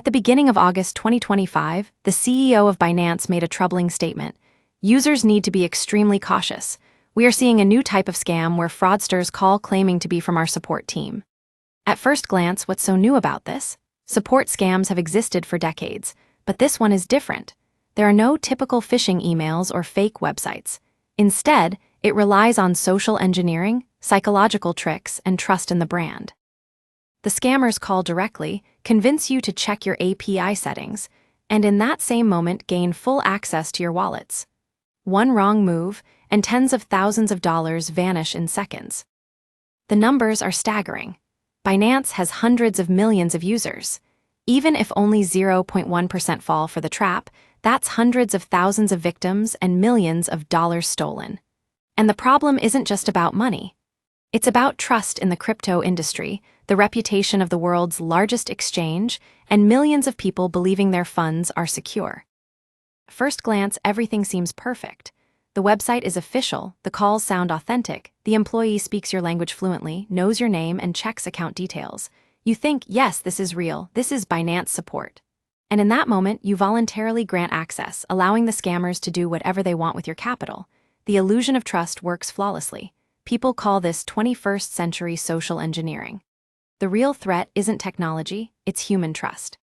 At the beginning of August 2025, the CEO of Binance made a troubling statement. Users need to be extremely cautious. We are seeing a new type of scam where fraudsters call claiming to be from our support team. At first glance, what's so new about this? Support scams have existed for decades, but this one is different. There are no typical phishing emails or fake websites. Instead, it relies on social engineering, psychological tricks, and trust in the brand. The scammers call directly, convince you to check your API settings, and in that same moment gain full access to your wallets. One wrong move, and tens of thousands of dollars vanish in seconds. The numbers are staggering. Binance has hundreds of millions of users. Even if only 0.1% fall for the trap, that's hundreds of thousands of victims and millions of dollars stolen. And the problem isn't just about money. It's about trust in the crypto industry, the reputation of the world's largest exchange, and millions of people believing their funds are secure. At first glance, everything seems perfect. The website is official, the calls sound authentic, the employee speaks your language fluently, knows your name, and checks account details. You think, yes, this is real, this is Binance support. And in that moment, you voluntarily grant access, allowing the scammers to do whatever they want with your capital. The illusion of trust works flawlessly. People call this 21st century social engineering. The real threat isn't technology, it's human trust.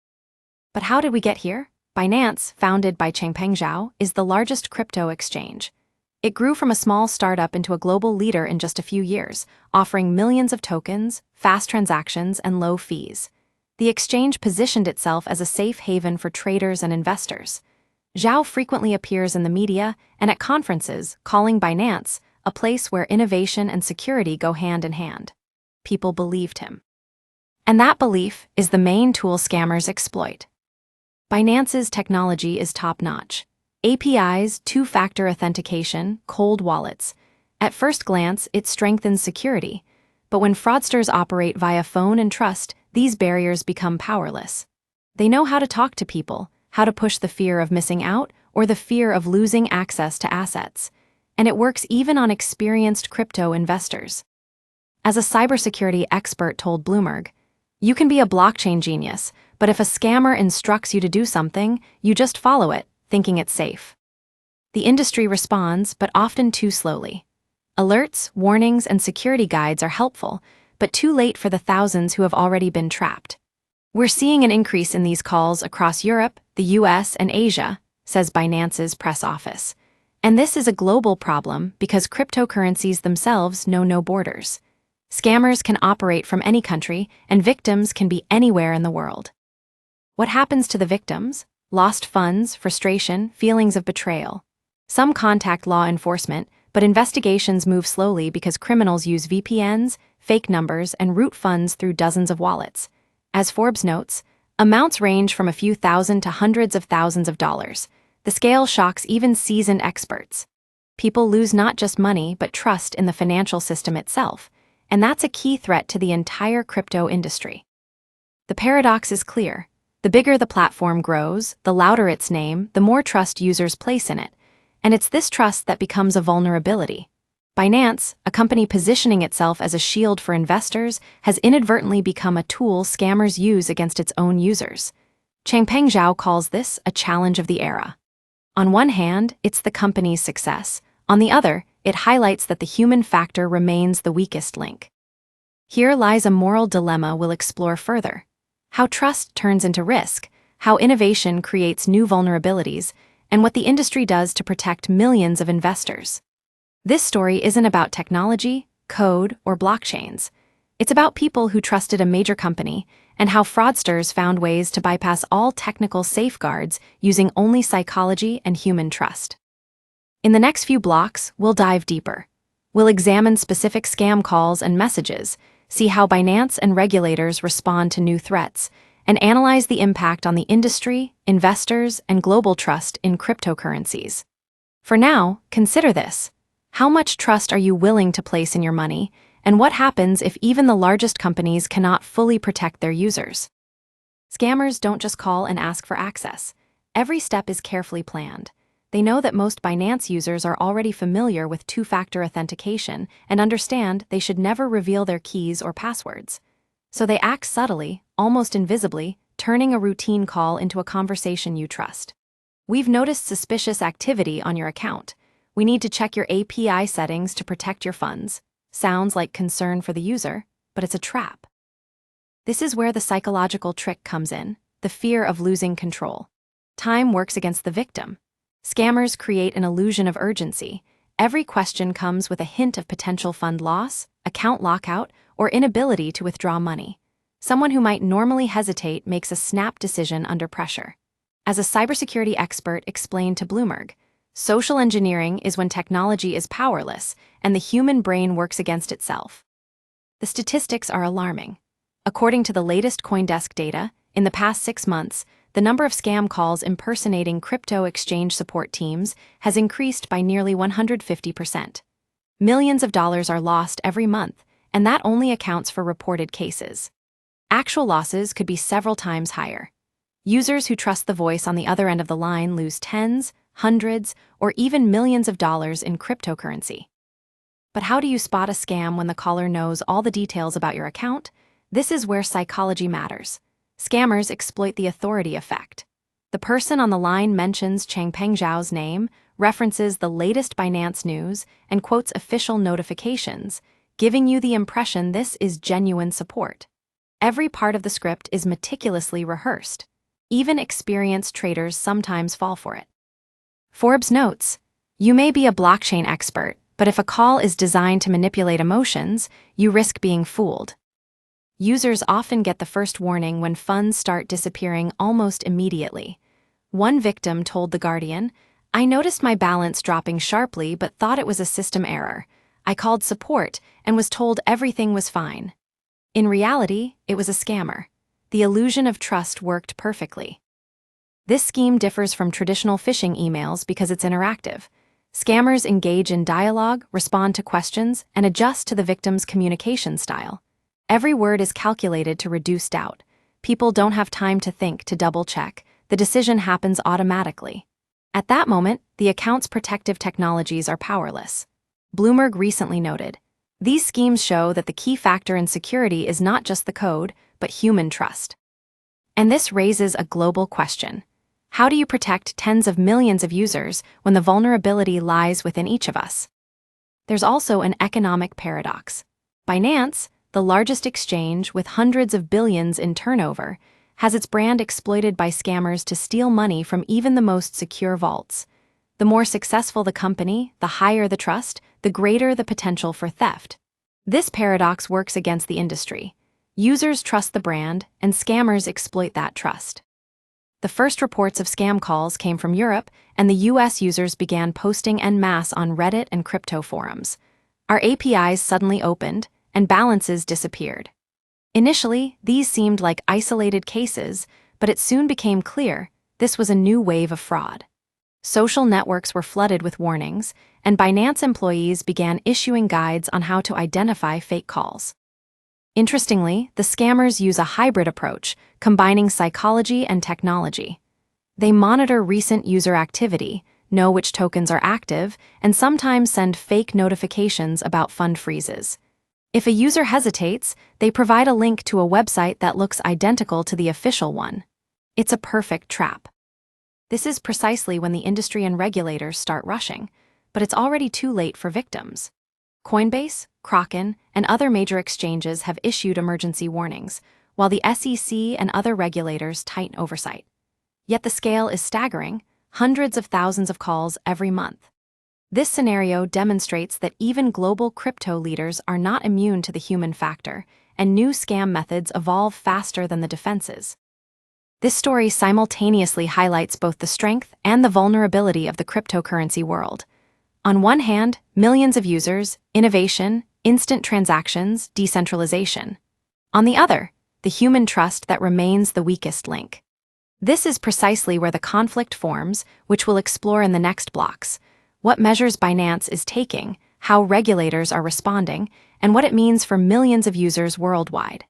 But how did we get here? Binance, founded by Changpeng Zhao, is the largest crypto exchange. It grew from a small startup into a global leader in just a few years, offering millions of tokens, fast transactions, and low fees. The exchange positioned itself as a safe haven for traders and investors. Zhao frequently appears in the media and at conferences, calling Binance a place where innovation and security go hand in hand. People believed him. And that belief is the main tool scammers exploit. Binance's technology is top-notch. APIs, two-factor authentication, cold wallets. At first glance, it strengthens security. But when fraudsters operate via phone and trust, these barriers become powerless. They know how to talk to people, how to push the fear of missing out or the fear of losing access to assets. And it works even on experienced crypto investors. As a cybersecurity expert told Bloomberg, "You can be a blockchain genius, but if a scammer instructs you to do something, you just follow it, thinking it's safe." The industry responds, but often too slowly. Alerts, warnings, and security guides are helpful, but too late for the thousands who have already been trapped. "We're seeing an increase in these calls across Europe, the US, and Asia," says Binance's press office. And this is a global problem because cryptocurrencies themselves know no borders. Scammers can operate from any country, and victims can be anywhere in the world. What happens to the victims? Lost funds, frustration, feelings of betrayal. Some contact law enforcement, but investigations move slowly because criminals use VPNs, fake numbers, and route funds through dozens of wallets. As Forbes notes, amounts range from a few thousand to hundreds of thousands of dollars. The scale shocks even seasoned experts. People lose not just money, but trust in the financial system itself, and that's a key threat to the entire crypto industry. The paradox is clear. The bigger the platform grows, the louder its name, the more trust users place in it, and it's this trust that becomes a vulnerability. Binance, a company positioning itself as a shield for investors, has inadvertently become a tool scammers use against its own users. Changpeng Zhao calls this a challenge of the era. On one hand, it's the company's success. On the other, it highlights that the human factor remains the weakest link. Here lies a moral dilemma we'll explore further. How trust turns into risk, how innovation creates new vulnerabilities, and what the industry does to protect millions of investors. This story isn't about technology, code, or blockchains. It's about people who trusted a major company and how fraudsters found ways to bypass all technical safeguards using only psychology and human trust. In the next few blocks, we'll dive deeper. We'll examine specific scam calls and messages, see how Binance and regulators respond to new threats, and analyze the impact on the industry, investors, and global trust in cryptocurrencies. For now, consider this. How much trust are you willing to place in your money, and what happens if even the largest companies cannot fully protect their users? Scammers don't just call and ask for access. Every step is carefully planned. They know that most Binance users are already familiar with two-factor authentication and understand they should never reveal their keys or passwords. So they act subtly, almost invisibly, to turning a routine call into a conversation you trust. "We've noticed suspicious activity on your account. We need to check your API settings to protect your funds." Sounds like concern for the user, but it's a trap. This is where the psychological trick comes in, the fear of losing control. Time works against the victim. Scammers create an illusion of urgency. Every question comes with a hint of potential fund loss, account lockout, or inability to withdraw money. Someone who might normally hesitate makes a snap decision under pressure. As a cybersecurity expert explained to Bloomberg, social engineering is when technology is powerless and the human brain works against itself. The statistics are alarming. According to the latest CoinDesk data, in the past 6 months, the number of scam calls impersonating crypto exchange support teams has increased by nearly 150%. Millions of dollars are lost every month, and that only accounts for reported cases. Actual losses could be several times higher. Users who trust the voice on the other end of the line lose tens, hundreds, or even millions of dollars in cryptocurrency. But how do you spot a scam when the caller knows all the details about your account? This is where psychology matters. Scammers exploit the authority effect. The person on the line mentions Changpeng Zhao's name, references the latest Binance news, and quotes official notifications, giving you the impression this is genuine support. Every part of the script is meticulously rehearsed. Even experienced traders sometimes fall for it. Forbes notes, "You may be a blockchain expert, but if a call is designed to manipulate emotions, you risk being fooled." Users often get the first warning when funds start disappearing almost immediately. One victim told The Guardian, "I noticed my balance dropping sharply but thought it was a system error. I called support and was told everything was fine." In reality, it was a scammer. The illusion of trust worked perfectly. This scheme differs from traditional phishing emails because it's interactive. Scammers engage in dialogue, respond to questions, and adjust to the victim's communication style. Every word is calculated to reduce doubt. People don't have time to think, to double-check. The decision happens automatically. At that moment, the account's protective technologies are powerless. Bloomberg recently noted, "These schemes show that the key factor in security is not just the code, but human trust." And this raises a global question. How do you protect tens of millions of users when the vulnerability lies within each of us? There's also an economic paradox. Binance, the largest exchange with hundreds of billions in turnover, has its brand exploited by scammers to steal money from even the most secure vaults. The more successful the company, the higher the trust, the greater the potential for theft. This paradox works against the industry. Users trust the brand, and scammers exploit that trust. The first reports of scam calls came from Europe, and the US users began posting en masse on Reddit and crypto forums. Our APIs suddenly opened, and balances disappeared. Initially, these seemed like isolated cases, but it soon became clear this was a new wave of fraud. Social networks were flooded with warnings, and Binance employees began issuing guides on how to identify fake calls. Interestingly, the scammers use a hybrid approach, combining psychology and technology. They monitor recent user activity, know which tokens are active, and sometimes send fake notifications about fund freezes. If a user hesitates, they provide a link to a website that looks identical to the official one. It's a perfect trap. This is precisely when the industry and regulators start rushing, but it's already too late for victims. Coinbase, Kraken, and other major exchanges have issued emergency warnings, while the SEC and other regulators tighten oversight. Yet the scale is staggering, hundreds of thousands of calls every month. This scenario demonstrates that even global crypto leaders are not immune to the human factor, and new scam methods evolve faster than the defenses. This story simultaneously highlights both the strength and the vulnerability of the cryptocurrency world. On one hand, millions of users, innovation, instant transactions, decentralization. On the other, the human trust that remains the weakest link. This is precisely where the conflict forms, which we'll explore in the next blocks. What measures Binance is taking, how regulators are responding, and what it means for millions of users worldwide.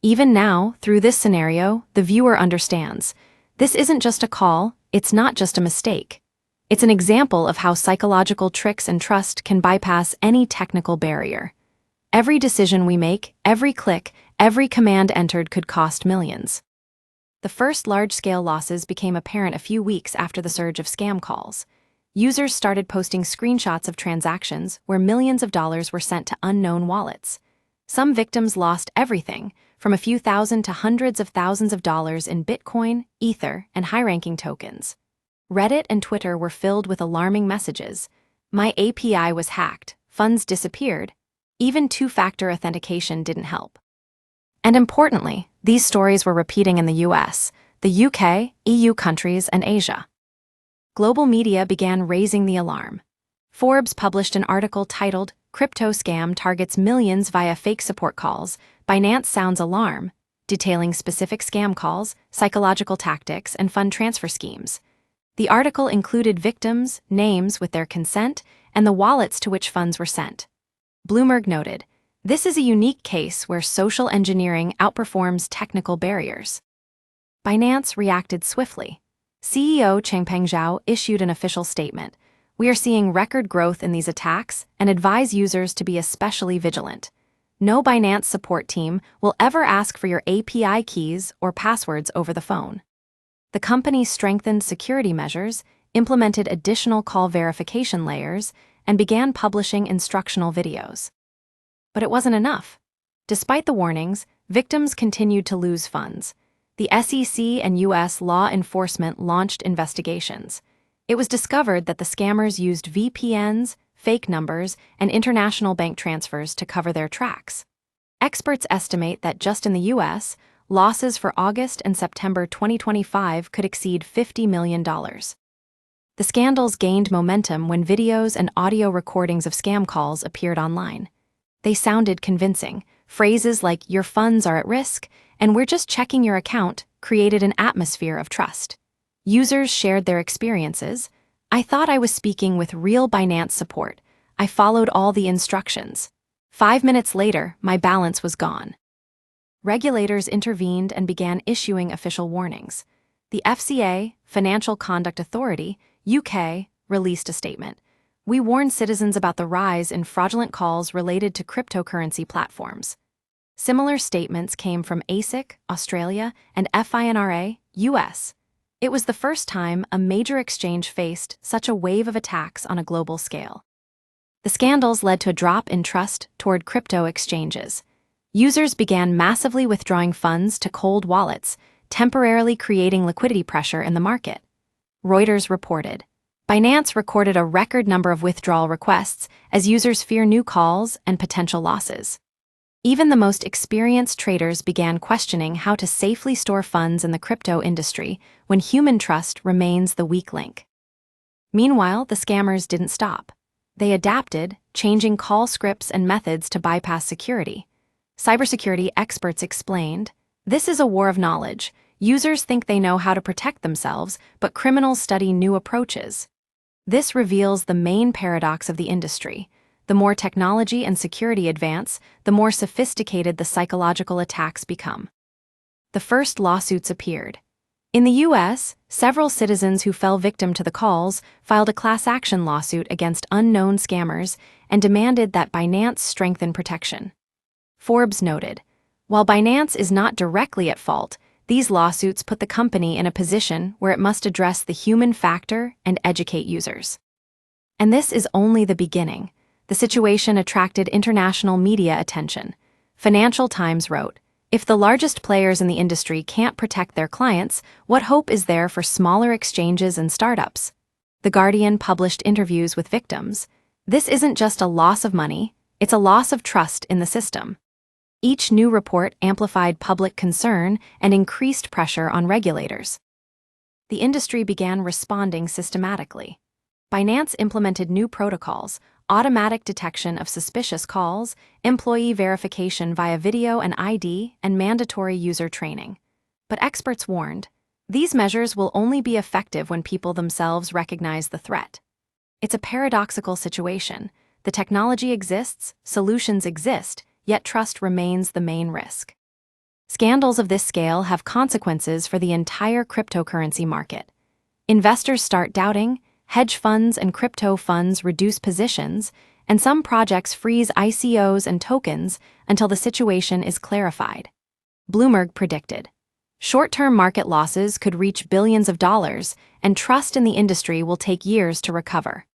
Even now, through this scenario, the viewer understands. This isn't just a call, it's not just a mistake. It's an example of how psychological tricks and trust can bypass any technical barrier. Every decision we make, every click, every command entered could cost millions. The first large-scale losses became apparent a few weeks after the surge of scam calls. Users started posting screenshots of transactions where millions of dollars were sent to unknown wallets. Some victims lost everything, from a few thousand to hundreds of thousands of dollars in Bitcoin, Ether, and high-ranking tokens. Reddit and Twitter were filled with alarming messages. My API was hacked, funds disappeared. Even two-factor authentication didn't help. And importantly, these stories were repeating in the US, the UK, EU countries, and Asia. Global media began raising the alarm. Forbes published an article titled, "Crypto Scam Targets Millions Via Fake Support Calls, Binance Sounds Alarm," detailing specific scam calls, psychological tactics, and fund transfer schemes. The article included victims' names with their consent and the wallets to which funds were sent. Bloomberg noted, "This is a unique case where social engineering outperforms technical barriers." Binance reacted swiftly. CEO Changpeng Zhao issued an official statement. "We are seeing record growth in these attacks and advise users to be especially vigilant. No Binance support team will ever ask for your API keys or passwords over the phone." The company strengthened security measures, implemented additional call verification layers, and began publishing instructional videos. But it wasn't enough. Despite the warnings, victims continued to lose funds. The SEC and U.S. law enforcement launched investigations. It was discovered that the scammers used VPNs, fake numbers, and international bank transfers to cover their tracks. Experts estimate that just in the U.S., losses for August and September 2025 could exceed $50 million. The scandals gained momentum when videos and audio recordings of scam calls appeared online. They sounded convincing. Phrases like "your funds are at risk" and "we're just checking your account" created an atmosphere of trust. Users shared their experiences. "I thought I was speaking with real Binance support. I followed all the instructions. 5 minutes later, my balance was gone." Regulators intervened and began issuing official warnings. The FCA, Financial Conduct Authority, UK, released a statement. "We warn citizens about the rise in fraudulent calls related to cryptocurrency platforms." Similar statements came from ASIC, Australia, and FINRA, US. It was the first time a major exchange faced such a wave of attacks on a global scale. The scandals led to a drop in trust toward crypto exchanges. Users began massively withdrawing funds to cold wallets, temporarily creating liquidity pressure in the market. Reuters reported, Binance recorded a record number of withdrawal requests as users fear new calls and potential losses. Even the most experienced traders began questioning how to safely store funds in the crypto industry when human trust remains the weak link. Meanwhile, the scammers didn't stop. They adapted, changing call scripts and methods to bypass security. Cybersecurity experts explained, "This is a war of knowledge. Users think they know how to protect themselves, but criminals study new approaches." This reveals the main paradox of the industry. The more technology and security advance, the more sophisticated the psychological attacks become. The first lawsuits appeared. In the US, several citizens who fell victim to the calls filed a class action lawsuit against unknown scammers and demanded that Binance strengthen protection. Forbes noted, while Binance is not directly at fault, these lawsuits put the company in a position where it must address the human factor and educate users. And this is only the beginning. The situation attracted international media attention. Financial Times wrote, "If the largest players in the industry can't protect their clients, what hope is there for smaller exchanges and startups?" The Guardian published interviews with victims. "This isn't just a loss of money, it's a loss of trust in the system." Each new report amplified public concern and increased pressure on regulators. The industry began responding systematically. Binance implemented new protocols, automatic detection of suspicious calls, employee verification via video and ID, and mandatory user training. But experts warned, these measures will only be effective when people themselves recognize the threat. It's a paradoxical situation. The technology exists, solutions exist, yet trust remains the main risk. Scandals of this scale have consequences for the entire cryptocurrency market. Investors start doubting, hedge funds and crypto funds reduce positions, and some projects freeze ICOs and tokens until the situation is clarified. Bloomberg predicted, Short-term market losses could reach billions of dollars, and trust in the industry will take years to recover.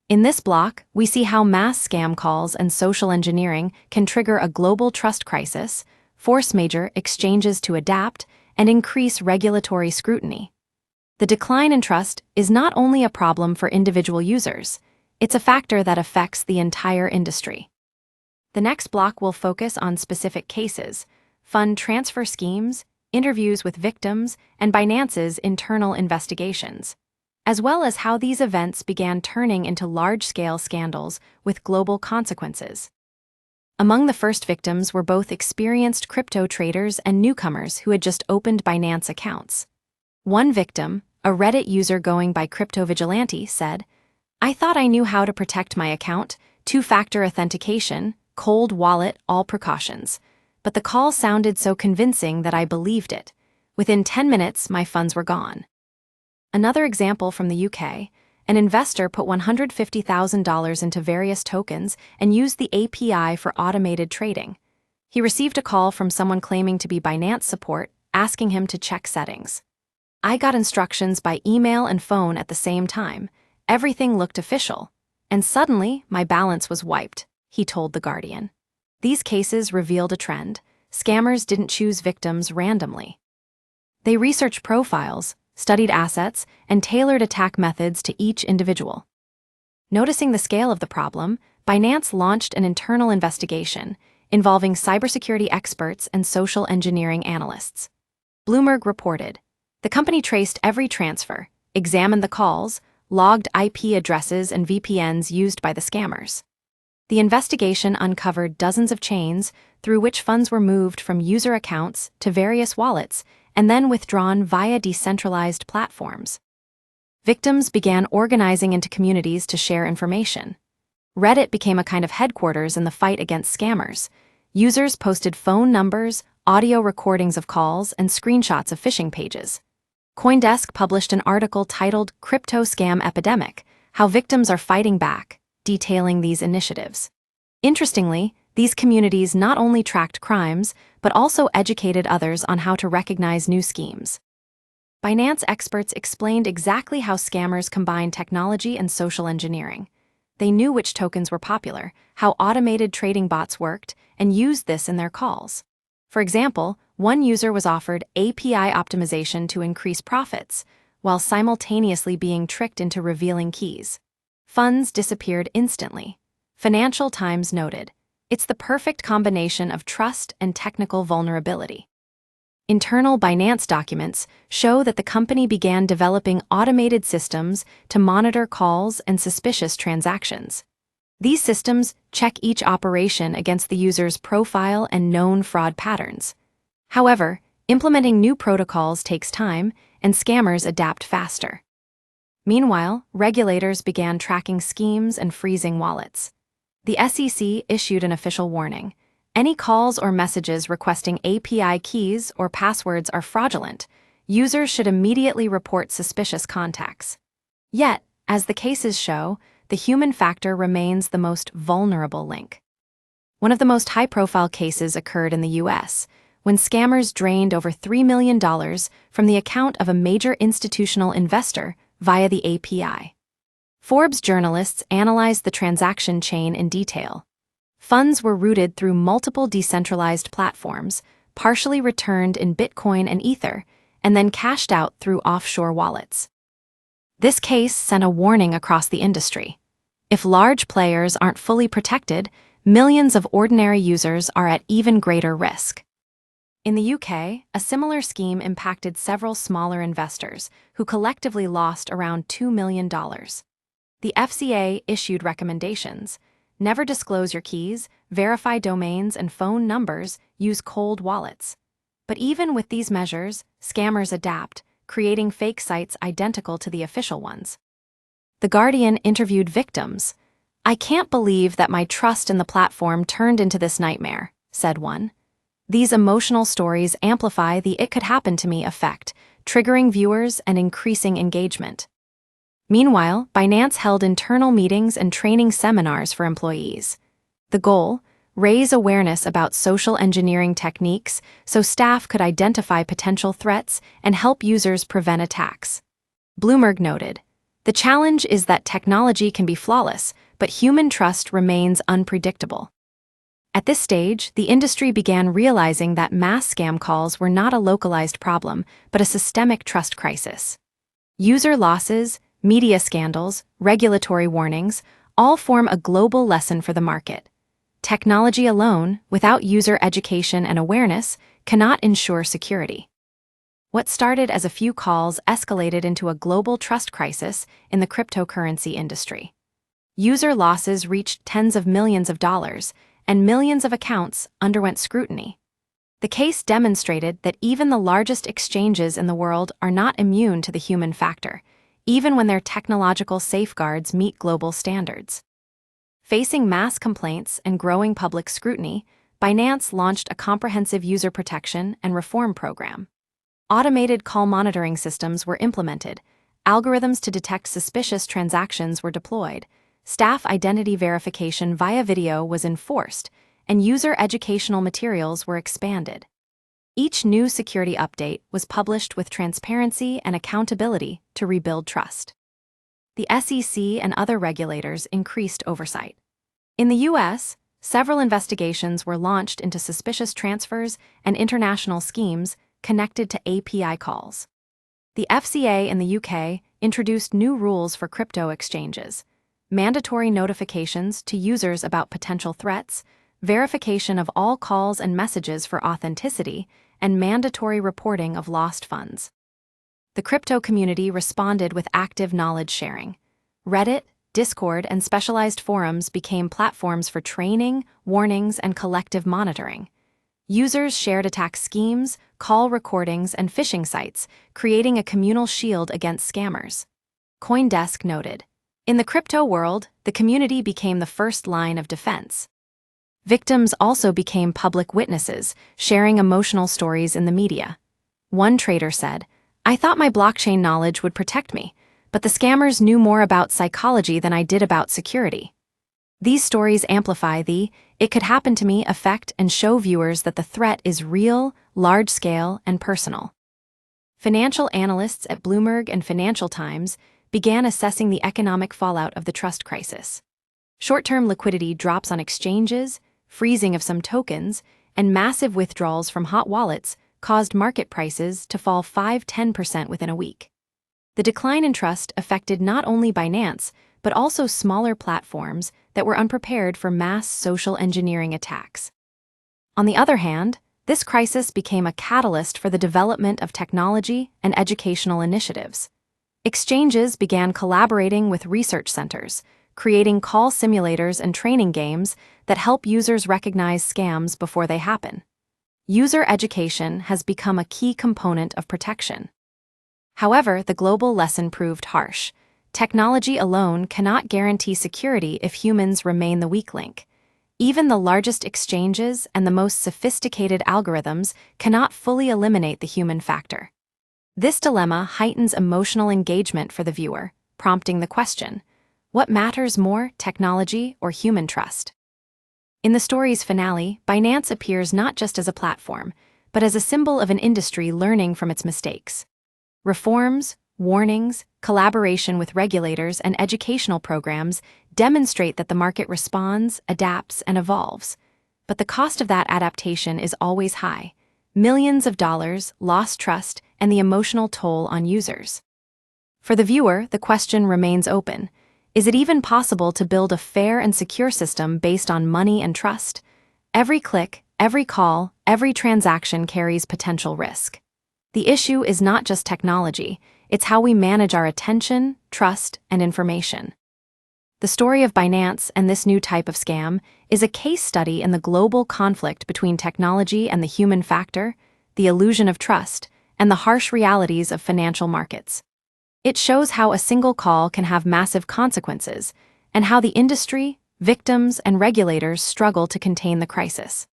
In this block, we see how mass scam calls and social engineering can trigger a global trust crisis, force major exchanges to adapt, and increase regulatory scrutiny. The decline in trust is not only a problem for individual users, it's a factor that affects the entire industry. The next block will focus on specific cases, fund transfer schemes, interviews with victims, and Binance's internal investigations, as well as how these events began turning into large-scale scandals with global consequences. Among the first victims were both experienced crypto traders and newcomers who had just opened Binance accounts. One victim, a Reddit user going by Crypto Vigilante, said, "I thought I knew how to protect my account, two-factor authentication, cold wallet, all precautions. But the call sounded so convincing that I believed it. Within 10 minutes, my funds were gone." Another example from the UK, an investor put $150,000 into various tokens and used the API for automated trading. He received a call from someone claiming to be Binance support, asking him to check settings. "I got instructions by email and phone at the same time. Everything looked official. And suddenly, my balance was wiped," he told The Guardian. These cases revealed a trend. Scammers didn't choose victims randomly. They researched profiles, studied assets, and tailored attack methods to each individual. Noticing the scale of the problem, Binance launched an internal investigation involving cybersecurity experts and social engineering analysts. Bloomberg reported, "The company traced every transfer, examined the calls, logged IP addresses and VPNs used by the scammers." The investigation uncovered dozens of chains through which funds were moved from user accounts to various wallets and then withdrawn via decentralized platforms. Victims began organizing into communities to share information. Reddit became a kind of headquarters in the fight against scammers. Users posted phone numbers, audio recordings of calls, and screenshots of phishing pages. CoinDesk published an article titled "Crypto Scam Epidemic: How Victims Are Fighting Back," detailing these initiatives. Interestingly, these communities not only tracked crimes, but also educated others on how to recognize new schemes. Binance experts explained exactly how scammers combine technology and social engineering. They knew which tokens were popular, how automated trading bots worked, and used this in their calls. For example, one user was offered API optimization to increase profits, while simultaneously being tricked into revealing keys. Funds disappeared instantly. Financial Times noted, "It's the perfect combination of trust and technical vulnerability." Internal Binance documents show that the company began developing automated systems to monitor calls and suspicious transactions. These systems check each operation against the user's profile and known fraud patterns. However, implementing new protocols takes time, and scammers adapt faster. Meanwhile, regulators began tracking schemes and freezing wallets. The SEC issued an official warning. Any calls or messages requesting API keys or passwords are fraudulent. Users should immediately report suspicious contacts. Yet, as the cases show, the human factor remains the most vulnerable link. One of the most high-profile cases occurred in the US, when scammers drained over $3 million from the account of a major institutional investor via the API. Forbes journalists analyzed the transaction chain in detail. Funds were routed through multiple decentralized platforms, partially returned in Bitcoin and Ether, and then cashed out through offshore wallets. This case sent a warning across the industry. If large players aren't fully protected, millions of ordinary users are at even greater risk. In the UK, a similar scheme impacted several smaller investors, who collectively lost around $2 million. The FCA issued recommendations: never disclose your keys, verify domains and phone numbers, use cold wallets. But even with these measures, scammers adapt, creating fake sites identical to the official ones. The Guardian interviewed victims. "I can't believe that my trust in the platform turned into this nightmare," said one. These emotional stories amplify the "it could happen to me" effect, triggering viewers and increasing engagement. Meanwhile, Binance held internal meetings and training seminars for employees. The goal: raise awareness about social engineering techniques so staff could identify potential threats and help users prevent attacks. Bloomberg noted, "The challenge is that technology can be flawless, but human trust remains unpredictable." At this stage, the industry began realizing that mass scam calls were not a localized problem, but a systemic trust crisis. User losses, media scandals, regulatory warnings, all form a global lesson for the market. Technology alone, without user education and awareness, cannot ensure security. What started as a few calls escalated into a global trust crisis in the cryptocurrency industry. User losses reached tens of millions of dollars, and millions of accounts underwent scrutiny. The case demonstrated that even the largest exchanges in the world are not immune to the human factor, even when their technological safeguards meet global standards. Facing mass complaints and growing public scrutiny, Binance launched a comprehensive user protection and reform program. Automated call monitoring systems were implemented, algorithms to detect suspicious transactions were deployed, staff identity verification via video was enforced, and user educational materials were expanded. Each new security update was published with transparency and accountability to rebuild trust. The SEC and other regulators increased oversight. In the U.S., several investigations were launched into suspicious transfers and international schemes connected to API calls. The FCA in the UK introduced new rules for crypto exchanges, mandatory notifications to users about potential threats, verification of all calls and messages for authenticity, and mandatory reporting of lost funds. The crypto community responded with active knowledge sharing. Reddit, Discord, and specialized forums became platforms for training, warnings, and collective monitoring. Users shared attack schemes, call recordings, and phishing sites, creating a communal shield against scammers. CoinDesk noted, "In the crypto world, the community became the first line of defense." Victims also became public witnesses, sharing emotional stories in the media. One trader said, "I thought my blockchain knowledge would protect me, but the scammers knew more about psychology than I did about security." These stories amplify the "it could happen to me" effect and show viewers that the threat is real, large-scale, and personal. Financial analysts at Bloomberg and Financial Times began assessing the economic fallout of the trust crisis. Short-term liquidity drops on exchanges, freezing of some tokens, and massive withdrawals from hot wallets caused market prices to fall 5–10% within a week. The decline in trust affected not only Binance, but also smaller platforms that were unprepared for mass social engineering attacks. On the other hand, this crisis became a catalyst for the development of technology and educational initiatives. Exchanges began collaborating with research centers, creating call simulators and training games that help users recognize scams before they happen. User education has become a key component of protection. However, the global lesson proved harsh. Technology alone cannot guarantee security if humans remain the weak link. Even the largest exchanges and the most sophisticated algorithms cannot fully eliminate the human factor. This dilemma heightens emotional engagement for the viewer, prompting the question, what matters more, technology or human trust? In the story's finale, Binance appears not just as a platform, but as a symbol of an industry learning from its mistakes. Reforms, warnings, collaboration with regulators, and educational programs demonstrate that the market responds, adapts, and evolves. But the cost of that adaptation is always high. Millions of dollars, lost trust, and the emotional toll on users. For the viewer, the question remains open. Is it even possible to build a fair and secure system based on money and trust? Every click, every call, every transaction carries potential risk. The issue is not just technology, it's how we manage our attention, trust, and information. The story of Binance and this new type of scam is a case study in the global conflict between technology and the human factor, the illusion of trust, and the harsh realities of financial markets. It shows how a single call can have massive consequences, and how the industry, victims, and regulators struggle to contain the crisis.